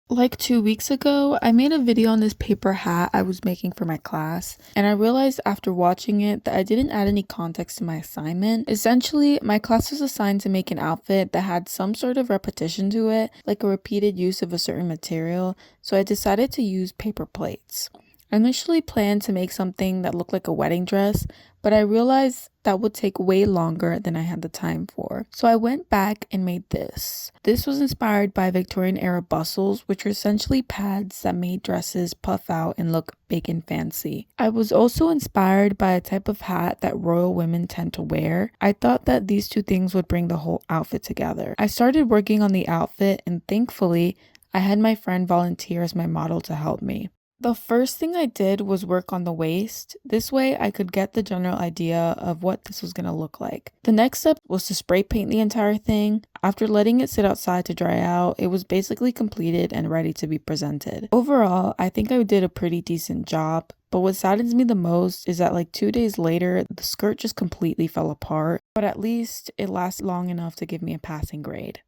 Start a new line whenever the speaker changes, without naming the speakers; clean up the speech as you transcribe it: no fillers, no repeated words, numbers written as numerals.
Like 2 weeks ago, I made a video on this paper hat I was making for my class, and I realized after watching it that I didn't add any context to my assignment. Essentially, my class was assigned to make an outfit that had some sort of repetition to it, like a repeated use of a certain material, so I decided to use paper plates. I initially planned to make something that looked like a wedding dress, but I realized that would take way longer than I had the time for. So I went back and made this. This was inspired by Victorian era bustles, which are essentially pads that made dresses puff out and look big and fancy. I was also inspired by a type of hat that royal women tend to wear. I thought that these two things would bring the whole outfit together. I started working on the outfit, and thankfully, I had my friend volunteer as my model to help me. The first thing I did was work on the waist. This way I could get the general idea of what this was going to look like. The next step was to spray paint the entire thing. After letting it sit outside to dry out, it was basically completed and ready to be presented. Overall, I think I did a pretty decent job, but what saddens me the most is that like 2 days later, the skirt just completely fell apart, but at least it lasted long enough to give me a passing grade.